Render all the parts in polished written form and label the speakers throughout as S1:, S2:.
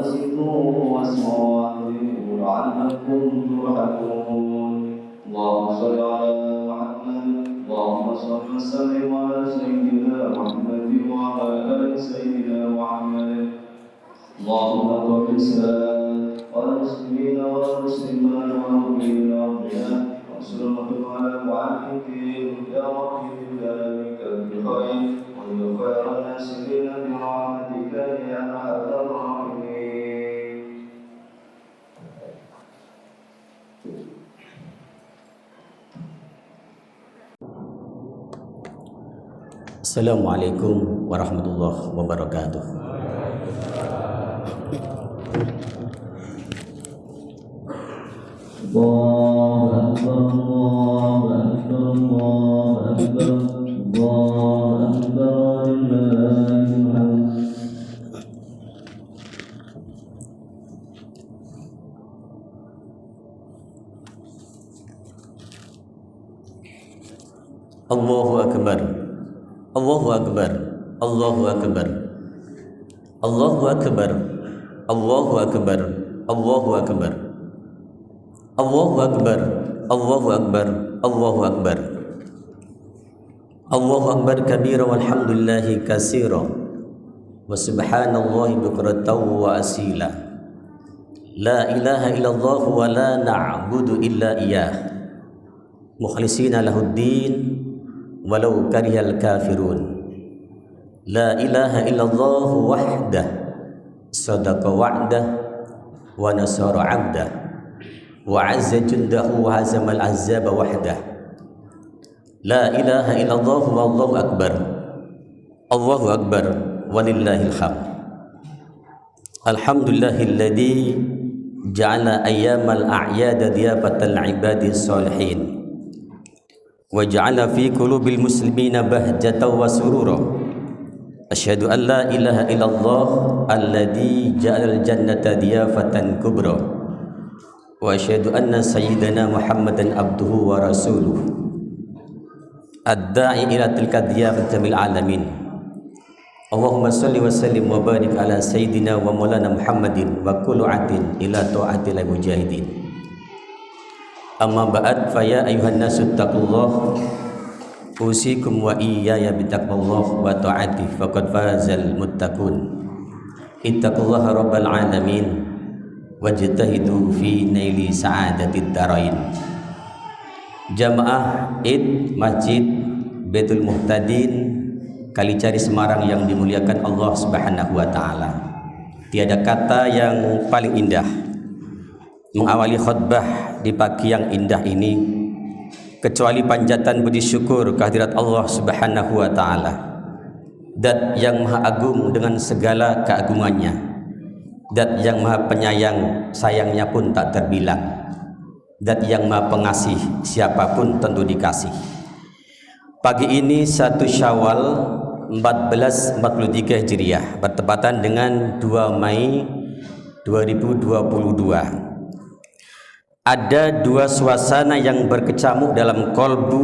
S1: وأنصتوا واسمعوا وأنصتوا لعلكم ترحمون. اللهم صل على محمد. اللهم صل وسلم على سيدنا محمد وعلى آل سيدنا محمد. اللهم اغفر للإسلام والمسلمين والمسلمات والمؤمنين والمؤمنات وانصرهم على معاهدهم يا رب بذلك بالخير ويا خير الناصرين برحمتك يا أرحم الراحمين.
S2: Assalamualaikum warahmatullahi wabarakatuh.
S1: Allahu Akbar, Allahu Akbar, Allahu Akbar, Allahu Akbar, Lillahil hamd.
S2: Allahu Akbar, Allahu Akbar, Allahu Akbar, Allahu Akbar, Allahu Akbar, Allahu Akbar, Allahu Akbar, Allahu Akbar, Allahu Akbar, Allahu Akbar kabira walhamdulillahi katsira wa subhanallahi bukratan wa asila. La ilaha illallah wa la na'budu illa iyyah mukhlishina lahuddin walau karihal kafirun. La ilaha illallah wahdah sadaqa wa'dah wa nasara 'abdah wa 'azza jundahu wa hazamal ahzaba wahdah. La ilaha illallah wallahu akbar. Allahu akbar walillahil hamd. Alhamdulillahilladzi ja'ala ayyamal a'yada diyafatal ibadis salihin wa ja'ala fi qulubil muslimina bahjatan wa surura. Asyhadu an la ilaha illallah alladzi ja'alal jannata diyafatan kubra wa asyhadu anna sayyidana Muhammadan abduhu wa rasuluh ad-da'i ila tilka diyafati jamil alamin. Allahumma salli wa sallim wa barik ala sayyidina wa maulana Muhammadin wa kullu atin ila ta'atil mujahidin. Amma ba'd, fa ya ayuhan nasu taqullah usikum wa iyaya bitaqwallah wa ta'ati faqad fazal muttaqun. Ittaqullaha rabbal alamin wajtahidu fi naili sa'adatid darain. Jamaah Id Masjid Baitul Muhtadin Kalicari Semarang yang dimuliakan Allah Subhanahu wa taala. Tiada kata yang paling indah mengawali khutbah di pagi yang indah ini kecuali panjatan puji syukur kehadirat Allah Subhanahu wa taala, Dat yang maha agung dengan segala keagungannya, Dat yang maha penyayang, sayangnya pun tak terbilang, Dat yang maha pengasih, siapapun tentu dikasih. Pagi ini 1 Syawal 1443 Hijriah bertepatan dengan 2 Mei 2022. Ada 2 suasana yang berkecamuk dalam kolbu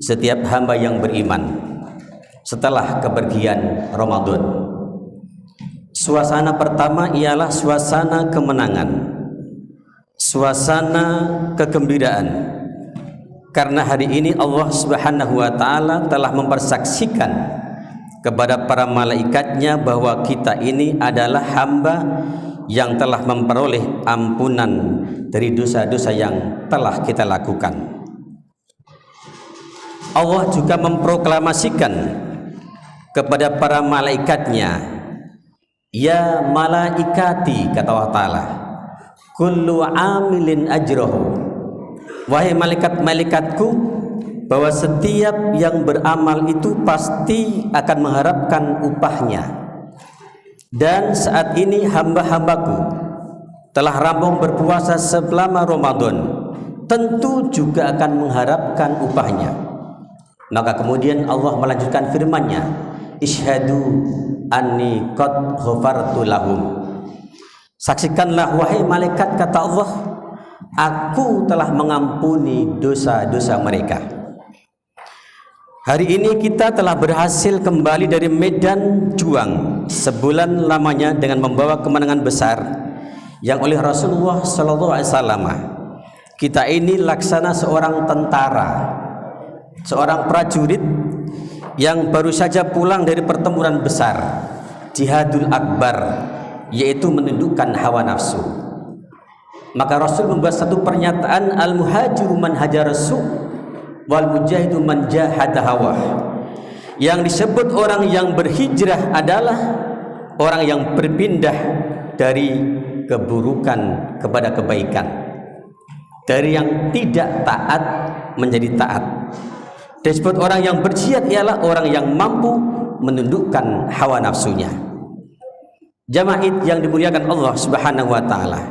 S2: setiap hamba yang beriman setelah kepergian Ramadan. Suasana pertama ialah suasana kemenangan, suasana kegembiraan, karena hari ini Allah Subhanahu wa taala telah mempersaksikan kepada para malaikatnya bahwa kita ini adalah hamba yang telah memperoleh ampunan dari dosa-dosa yang telah kita lakukan. Allah juga memproklamasikan kepada para malaikatnya, ya malaikati, kata Allah Ta'ala, kullu amilin ajrahu, wahai malaikat-malaikatku, bahwa setiap yang beramal itu pasti akan mengharapkan upahnya. Dan saat ini hamba-hambaku telah rampung berpuasa selama Ramadan, tentu juga akan mengharapkan upahnya. Maka kemudian Allah melanjutkan firman-Nya, Ishhadu anni qad ghafartu lahum. Saksikanlah wahai malaikat, kata Allah, aku telah mengampuni dosa-dosa mereka. Hari ini kita telah berhasil kembali dari medan juang sebulan lamanya dengan membawa kemenangan besar yang oleh Rasulullah SAW. Kita ini laksana seorang tentara, seorang prajurit yang baru saja pulang dari pertempuran besar, jihadul akbar, yaitu menundukkan hawa nafsu. Maka Rasul membuat satu pernyataan, al-muhajiru man hajara su' wal mujahidu man jahada hawa. Yang disebut orang yang berhijrah adalah orang yang berpindah dari keburukan kepada kebaikan, dari yang tidak taat menjadi taat. Disebut orang yang berjihad ialah orang yang mampu menundukkan hawa nafsunya. Jamaah yang dimuliakan Allah Subhanahu wa taala.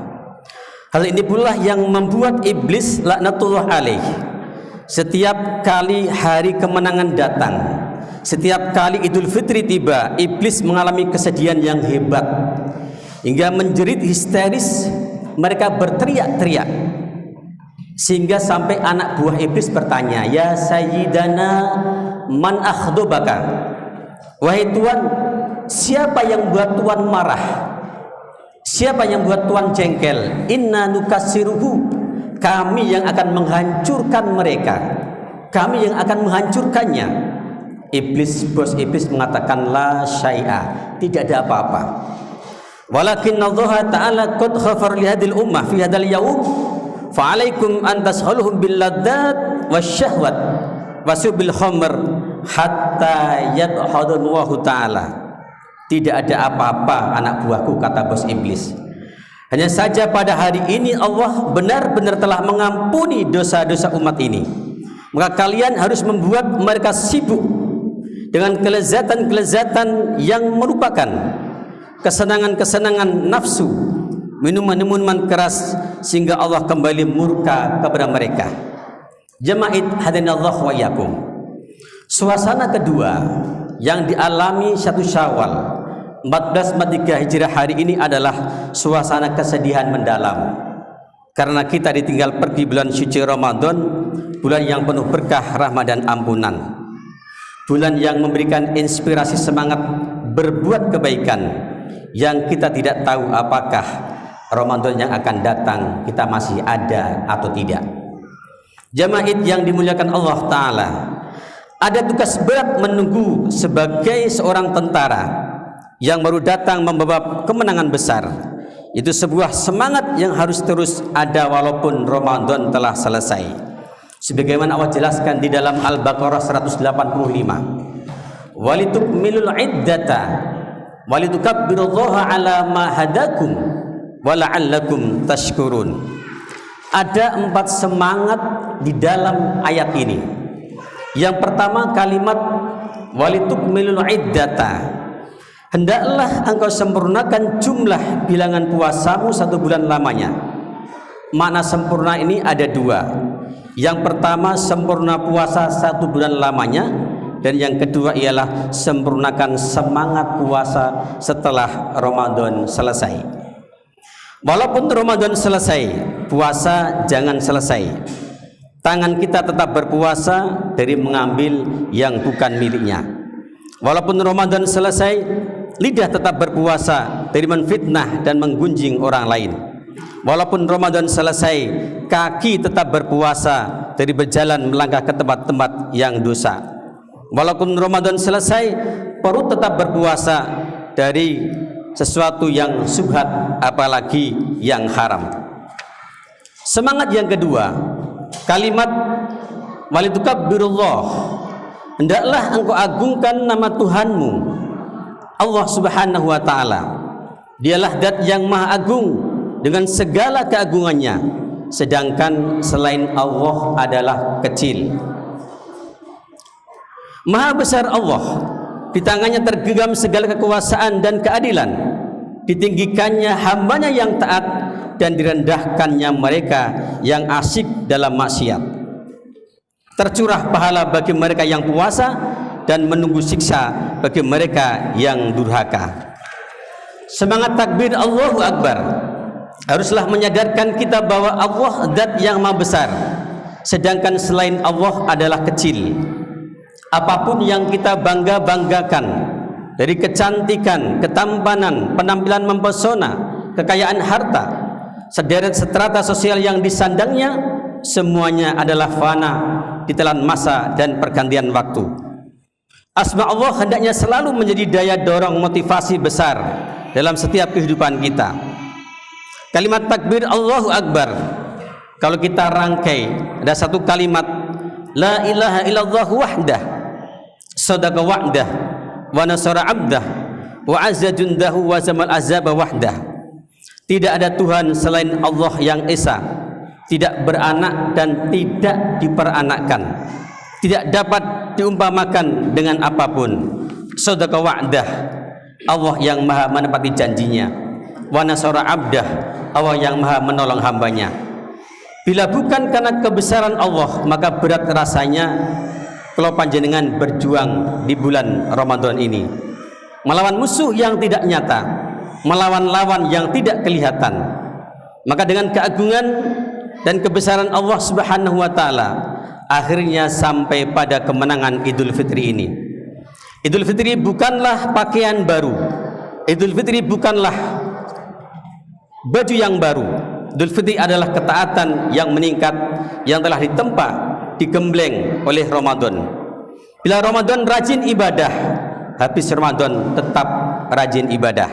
S2: Hal ini pula yang membuat iblis laknatullah alaih, setiap kali hari kemenangan datang, setiap kali Idul Fitri tiba, iblis mengalami kesedihan yang hebat hingga menjerit histeris. Mereka berteriak-teriak sehingga sampai anak buah iblis bertanya, ya sayyidana man akhdobaka, wahai Tuhan, siapa yang buat Tuhan marah, siapa yang buat Tuhan jengkel? Inna nukassiruhu, kami yang akan menghancurkan mereka, kami yang akan menghancurkannya. Bos iblis mengatakan la syai'a, tidak ada apa-apa. Walakin Allah Ta'ala qad ghafar li hadil ummah fi hadal yaum fa'alaikum an tashaluhum bil laddat wasyahwat wasubil khamr hatta yadhadallahu ta'ala. Tidak ada apa-apa anak buahku, kata bos iblis. Hanya saja pada hari ini Allah benar-benar telah mengampuni dosa-dosa umat ini. Maka kalian harus membuat mereka sibuk dengan kelezatan-kelezatan yang merupakan kesenangan-kesenangan nafsu, minuman-minuman keras, sehingga Allah kembali murka kepada mereka. Jamaah hadanallahu wa iyyakum. Suasana kedua yang dialami 1 Syawal 1443 Hijriah hari ini adalah suasana kesedihan mendalam, karena kita ditinggal pergi bulan suci Ramadan, bulan yang penuh berkah, rahmat dan ampunan, bulan yang memberikan inspirasi semangat berbuat kebaikan yang kita tidak tahu apakah Ramadan yang akan datang kita masih ada atau tidak. Jamaah yang dimuliakan Allah Ta'ala, ada tugas berat menunggu sebagai seorang tentara yang baru datang membawa kemenangan besar. Itu sebuah semangat yang harus terus ada walaupun Ramadan telah selesai. Sebagaimana Allah jelaskan di dalam Al-Baqarah 185, walitukmilul iddata walitukabbirullaha ala ma hadakum wala'allakum tashkurun. Ada 4 semangat di dalam ayat ini. Yang pertama kalimat walitukmilul iddata, hendaklah engkau sempurnakan jumlah bilangan puasamu 1 bulan lamanya. Makna sempurna ini ada 2. Yang pertama sempurna puasa 1 bulan lamanya, dan yang kedua ialah sempurnakan semangat puasa setelah Ramadan selesai. Walaupun Ramadan selesai, puasa jangan selesai. Tangan kita tetap berpuasa dari mengambil yang bukan miliknya. Walaupun Ramadan selesai, lidah tetap berpuasa dari menfitnah dan menggunjing orang lain. Walaupun Ramadan selesai, kaki tetap berpuasa dari berjalan melangkah ke tempat-tempat yang dosa. Walaupun Ramadan selesai, perut tetap berpuasa dari sesuatu yang subhat, apalagi yang haram. Semangat yang kedua, kalimat walitukabbirullah, hendaklah engkau agungkan nama Tuhanmu Allah Subhanahu wa ta'ala. Dialah zat yang maha agung dengan segala keagungannya, sedangkan selain Allah adalah kecil. Maha besar Allah, di tangannya tergenggam segala kekuasaan dan keadilan, ditinggikannya hambanya yang taat dan direndahkannya mereka yang asyik dalam maksiat. Tercurah pahala bagi mereka yang puasa dan menunggu siksa bagi mereka yang durhaka. Semangat takbir Allahu Akbar haruslah menyadarkan kita bahwa Allah zat yang maha besar, sedangkan selain Allah adalah kecil. apapun yang kita bangga-banggakan, dari kecantikan, ketampanan, penampilan mempesona, kekayaan harta, sederet strata sosial yang disandangnya, semuanya adalah fana, ditelan masa dan pergantian waktu. Asma Allah hendaknya selalu menjadi daya dorong motivasi besar dalam setiap kehidupan kita. Kalimat takbir Allahu Akbar, kalau kita rangkai, ada satu kalimat, la ilaha illallah wahdah, sadaqa wa'dah, wa nasara abdah, wa azza jundahu wa zamal azaba wahdah. Tidak ada Tuhan selain Allah yang esa, tidak beranak dan tidak diperanakkan, tidak dapat diumpamakan dengan apapun. Sadaqa wa'dah, Allah yang maha menepati janjinya. Wa nasara abdah, Allah yang maha menolong hambanya. Bila bukan karena kebesaran Allah, maka berat rasanya kalau panjenengan berjuang di bulan Ramadan ini, melawan musuh yang tidak nyata, melawan lawan yang tidak kelihatan. Maka dengan keagungan dan kebesaran Allah Subhanahu wa taala, akhirnya sampai pada kemenangan Idul Fitri ini. Idul Fitri bukanlah pakaian baru, Idul Fitri bukanlah baju yang baru. Idul Fitri adalah ketaatan yang meningkat, yang telah ditempa, digembleng oleh Ramadan. Bila Ramadan rajin ibadah, habis Ramadan tetap rajin ibadah.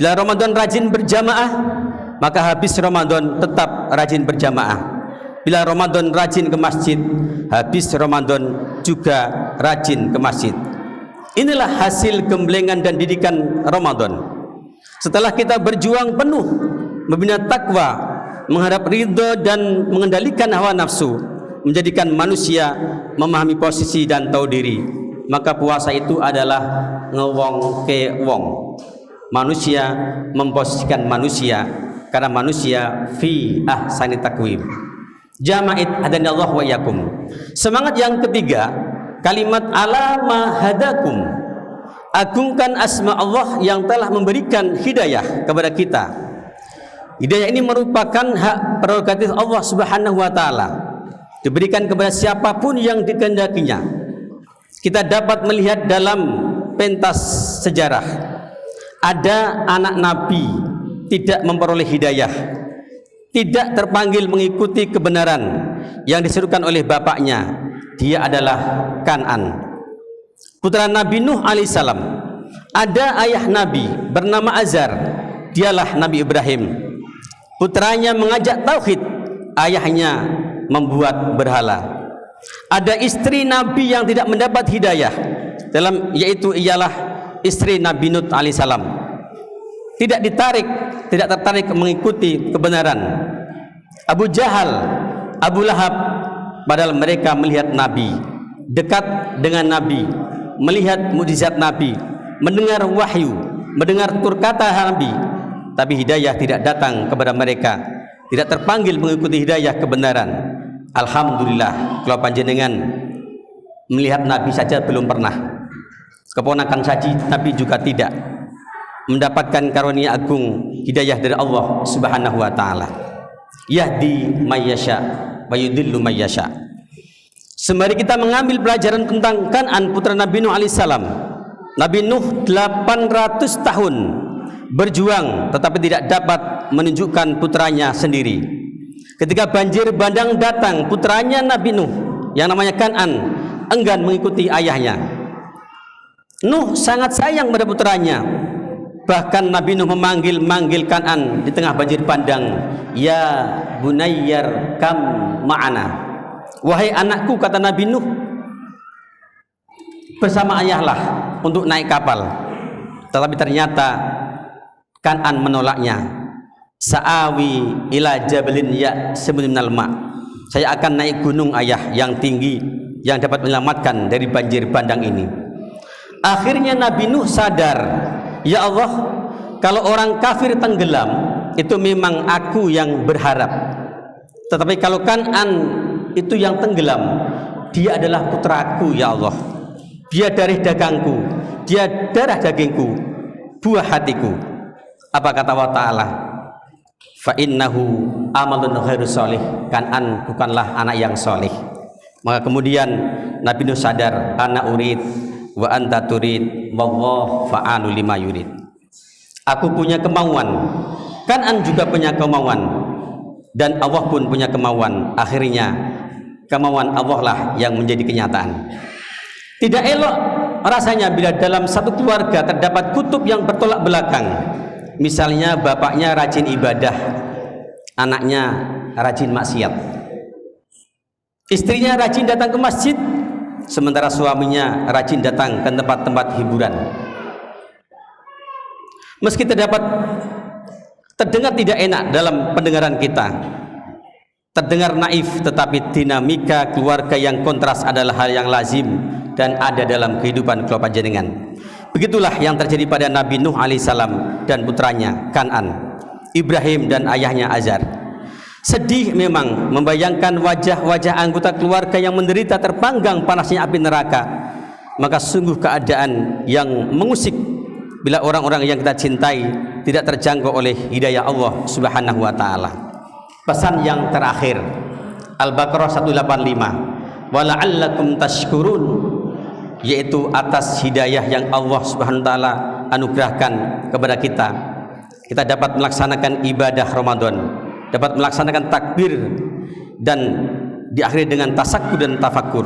S2: Bila Ramadan rajin berjamaah, maka habis Ramadan tetap rajin berjamaah. Bila Ramadan rajin ke masjid, habis Ramadan juga rajin ke masjid. Inilah hasil gemblengan dan didikan Ramadan. Setelah kita berjuang penuh membina takwa, mengharap ridho dan mengendalikan hawa nafsu, menjadikan manusia memahami posisi dan tahu diri, maka puasa itu adalah ngewong ke wong. Manusia memposisikan manusia, karena manusia fi ahsani taqwim. Jama'id hadanallahu wa iyyakum. Semangat yang ketiga, kalimat ala ma hadakum. Agungkan asma Allah yang telah memberikan hidayah kepada kita. Hidayah ini merupakan hak prerogatif Allah Subhanahu wa taala, diberikan kepada siapapun yang dikehendakinya. Kita dapat melihat dalam pentas sejarah, ada anak Nabi tidak memperoleh hidayah, tidak terpanggil mengikuti kebenaran yang diserukan oleh bapaknya. Dia adalah Kan'an, putra Nabi Nuh alaihissalam. Ada ayah Nabi bernama Azar, dialah Nabi Ibrahim. Putranya mengajak tauhid, ayahnya membuat berhala. Ada istri Nabi yang tidak mendapat hidayah, yaitu ialah istri Nabi Nuh alaihissalam. Tidak tertarik mengikuti kebenaran. Abu Jahal, Abu Lahab, padahal mereka melihat Nabi, dekat dengan Nabi, melihat mukjizat Nabi, mendengar wahyu, mendengar tutur kata Nabi, tapi hidayah tidak datang kepada mereka, tidak terpanggil mengikuti hidayah kebenaran. Alhamdulillah, kalau panjenengan melihat Nabi saja belum pernah, keponakan saja Nabi juga tidak mendapatkan karunia agung hidayah dari Allah Subhanahu wa taala. Yahdi mayyasha wa yudillu mayyasha. Sembari kita mengambil pelajaran tentang Kan'an putra Nabi Nuh alaihissalam. Nabi Nuh 800 tahun berjuang tetapi tidak dapat menunjukkan putranya sendiri. Ketika banjir bandang datang, putranya Nabi Nuh yang namanya Kan'an enggan mengikuti ayahnya. Nuh sangat sayang pada putranya. Bahkan Nabi Nuh memanggil Kan'an di tengah banjir bandang, ya bunayyar kam ma'ana. Wahai anakku, kata Nabi Nuh, bersama ayahlah untuk naik kapal. Tetapi ternyata Kan'an menolaknya. Sa'awi ila jabalin ya semunal ma. Saya akan naik gunung ayah yang tinggi yang dapat menyelamatkan dari banjir bandang ini. Akhirnya Nabi Nuh sadar, ya Allah, kalau orang kafir tenggelam itu memang aku yang berharap. Tetapi kalau Kan'an itu yang tenggelam, dia adalah putraku, ya Allah. Dia darah dagangku, dia darah dagingku, buah hatiku. Apa kata Allah Ta'ala? Fa innahu amalun ghairu sholih. Kan'an bukanlah anak yang soleh. Maka kemudian Nabi Nuh sadar, ana urid wa anta turid wallahu fa'alu lima yurid. Aku punya kemauan, Kan'an juga punya kemauan, dan Allah pun punya kemauan. Akhirnya kemauan Allah lah yang menjadi kenyataan. Tidak elok rasanya bila dalam satu keluarga terdapat kutub yang bertolak belakang. Misalnya bapaknya rajin ibadah, anaknya rajin maksiat. Istrinya rajin datang ke masjid, sementara suaminya rajin datang ke tempat-tempat hiburan. Meski terdengar tidak enak dalam pendengaran kita, terdengar naif, tetapi dinamika keluarga yang kontras adalah hal yang lazim dan ada dalam kehidupan keluarga jenengan. Begitulah yang terjadi pada Nabi Nuh alaihissalam dan putranya Kan'an, Ibrahim dan ayahnya Azar. Sedih memang membayangkan wajah-wajah anggota keluarga yang menderita terpanggang panasnya api neraka. Maka sungguh keadaan yang mengusik bila orang-orang yang kita cintai tidak terjangkau oleh hidayah Allah Subhanahu wa taala. Pesan yang terakhir, Al-Baqarah 185, wa la'allakum tashkurun, yaitu atas hidayah yang Allah Subhanahu wa taala anugerahkan kepada kita, kita dapat melaksanakan ibadah Ramadan, dapat melaksanakan takbir, dan diakhiri dengan tasakkur dan tafakur.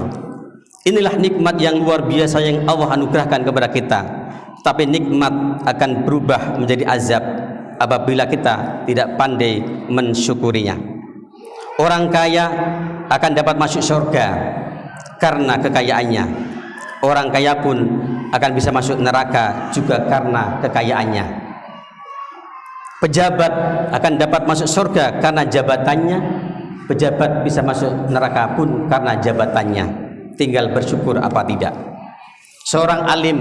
S2: Inilah nikmat yang luar biasa yang Allah anugerahkan kepada kita. Tapi nikmat akan berubah menjadi azab apabila kita tidak pandai mensyukurinya. Orang kaya akan dapat masuk surga karena kekayaannya. Orang kaya pun akan bisa masuk neraka juga karena kekayaannya. Pejabat akan dapat masuk surga karena jabatannya. Pejabat bisa masuk neraka pun karena jabatannya. Tinggal bersyukur apa tidak. Seorang alim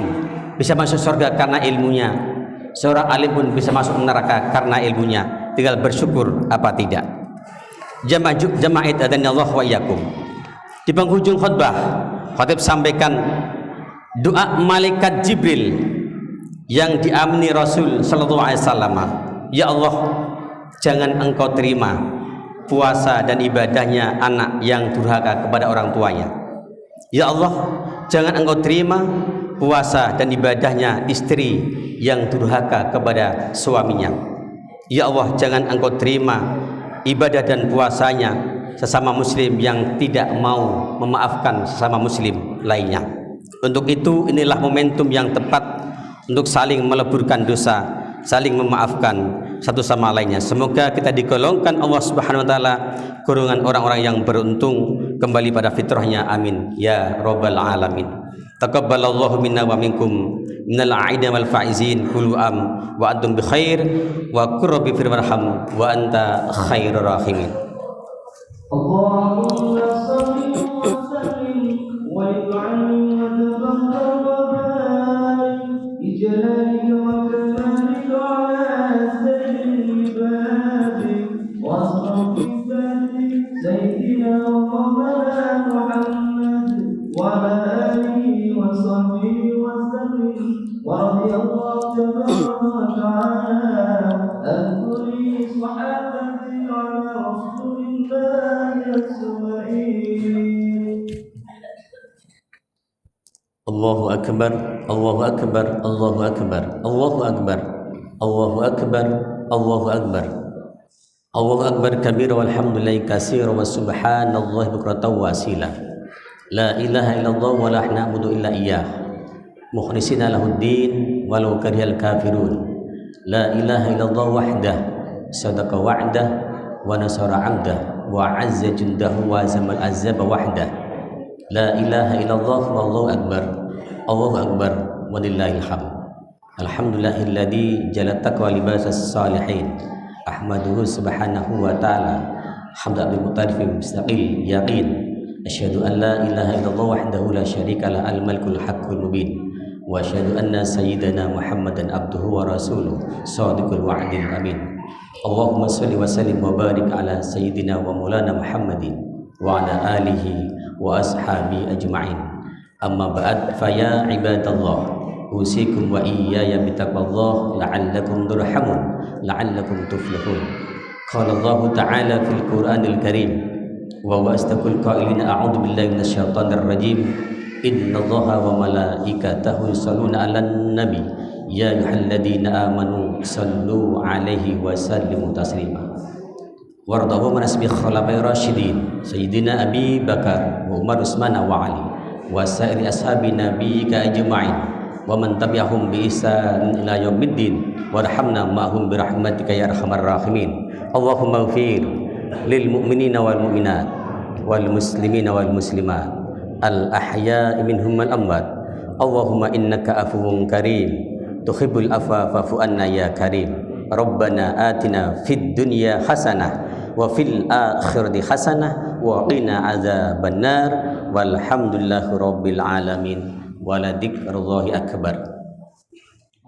S2: bisa masuk surga karena ilmunya. Seorang alim pun bisa masuk neraka karena ilmunya. Tinggal bersyukur apa tidak. Jama'at adanallahu wa iyyakum. Di penghujung khutbah, khatib sampaikan doa malaikat Jibril yang diamini Rasul sallallahu alaihi wasallam. Ya Allah, jangan engkau terima puasa dan ibadahnya anak yang durhaka kepada orang tuanya. Ya Allah, jangan engkau terima puasa dan ibadahnya istri yang durhaka kepada suaminya. Ya Allah, jangan engkau terima ibadah dan puasanya sesama muslim yang tidak mau memaafkan sesama muslim lainnya. Untuk itu inilah momentum yang tepat untuk saling meleburkan dosa, saling memaafkan satu sama lainnya. Semoga kita digolongkan Allah Subhanahu wa taala golongan orang-orang yang beruntung kembali pada fitrahnya. Amin ya rabbal alamin. Taqabbalallahu minna wa minkum minal a'idin wal faizin kullu am wa antum bi khair wa qurbi fir warham wa anta khairur rahimin.
S1: Allahumma shalli wa sallim wa yu'allim wa tabarak wa barik bi jalalika wa kamalika ala sayyidil ibadi wa sahbihi sayyidina wa maulana Muhammad wa ala alihi wa sahbihi wa sallim wa radiyallahu tabaraka wa ta'ala an kulli sahabati ala rasulillahi asma'in.
S2: Allahu akbar, Allahu akbar, Allahu akbar, Allahu akbar, Allahu akbar, Allahu akbar, Allahu akbar kabira walhamdulillahi katsira wa subhanallahi bukratan wa asila. La ilaha illallah wa la na'budu illa iyyah mukhlishina lahuddin walau karihal kafirun. La ilaha illallah wahdah sadaqa wa'dah wa nasara 'abdah wa 'azza jundahu wa zamal azaba wahdah. La ilaha illallah wallahu akbar, Allahu akbar walillahil hamd. Alhamdulillahilladzi jala taqwa libasas salihin. Ahmaduhu subhanahu wa ta'ala hamdan bil mutarifin mustaqil yaqin. Asyhadu an la ilaha illallah wahdahu la syarika lah al-malikul haqqul mubin. Wa asyhadu anna sayyidana Muhammadan abduhu wa rasuluh shadiqul wa'dil amin. Allahumma shalli wa sallim wa barik ala sayyidina wa maulana Muhammadin wa ala alihi wa ashabi ajma'in. Amma ba'd, fa ya ibadallah usikum wa iyaya bitaqwallah la'allakum turhamun la'allakum tuflihun. Qala Allah ta'ala fil Qur'anil Karim wa huwa asdaqul qailina a'udzu billahi minasyaitonir rajim. Innallaha wa malaikatahu yusholluna 'alan nabi ya ayyuhalladzina amanu shallu 'alaihi wa sallimu taslima. Wardahu manasbi khulafai rasyidin sayyidina Abi Bakar wa Umar Utsman wa Ali wa sa'iri ashabi nabiyyika ajma'in wa man tabi'ahum bi ihsan ila yaumiddin warhamna ma'hum bi rahmatika ya arhamar rahimin. Allahumma ighfir lil mu'minina wal mu'minat wal muslimina wal muslimat al ahya'i minhum wal amwat. Allahumma innaka afuwun karim tuhibbul afwa fa'fu anna ya karim. Rabbana atina fid dunya hasanah wa fil akhirati hasanah wa qina adzabannar walhamdulillahi rabbil alamin wa la dzikrullahi akbar.